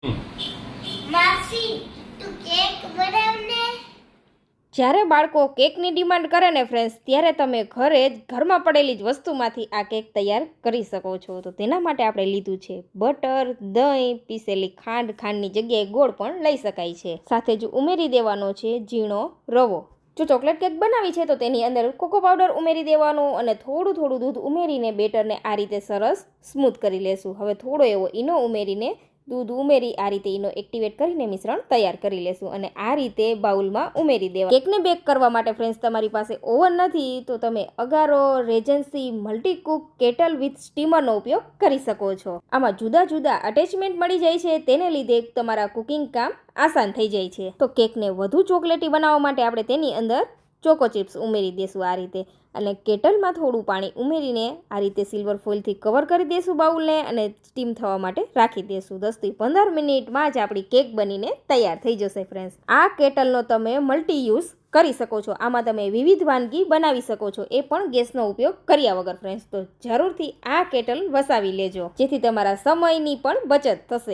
માસી તું કેક બનાવને। જ્યારે બાળકો કેકની ડિમાન્ડ કરે ને ફ્રેન્ડ્સ, ત્યારે તમે ઘરમાં પડેલી જ વસ્તુમાંથી આ કેક તૈયાર કરી શકો છો। તો તેના માટે આપણે લીધું છે બટર, દહીં, પીસેલી ખાંડની જગ્યાએ ગોળ પણ લઈ શકાય છે। સાથે જ ઉમેરી દેવાનો છે ઝીણો રવો। જો ચોકલેટ કેક બનાવી છે તો તેની અંદર કોકો પાવડર ઉમેરી દેવાનો અને થોડું દૂધ ઉમેરીને બેટરને આ રીતે સરસ સ્મૂથ કરી લેશું। હવે થોડો એવો ઈનો ઉમેરીને દૂધ ઉમેરી આ રીતે ઈનો એક્ટિવેટ કરીને મિશ્રણ તૈયાર કરી લેશું અને આ રીતે બાઉલમાં ઉમેરી દેવા। કેકને બેક કરવા માટે ફ્રેન્ડ્સ તમારી પાસે ઓવન નથી તો તમે અગારો, રેજન્સી, મલ્ટીકુક, કેટલ વિથ સ્ટીમરનો ઉપયોગ કરી શકો છો। આમાં જુદા અટેચમેન્ટ મળી જાય છે, તેને લીધે તમારા કુકિંગ કામ આસાન થઈ જાય છે। તો કેકને વધુ ચોકલેટી બનાવવા માટે આપણે તેની અંદર ચોકો ચિપ્સ ઉમેરી દેશું આ રીતે અને કેટલમાં થોડું પાણી ઉમેરીને આ રીતે સિલ્વર ફોઇલથી કવર કરી દેશું બાઉલને અને સ્ટીમ થવા માટે રાખી દેશું। 10 થી 15 મિનિટમાં જ આપણી કેક બનીને તૈયાર થઈ જશે ફ્રેન્ડ્સ। આ કેટલનો તમે મલ્ટી યુઝ કરી શકો છો, આમાં તમે વિવિધ વાનગી બનાવી શકો છો, એ પણ ગેસનો ઉપયોગ કર્યા વગર ફ્રેન્ડ્સ। તો જરૂરથી આ કેટલ વસાવી લેજો જેથી તમારા સમયની પણ બચત થશે।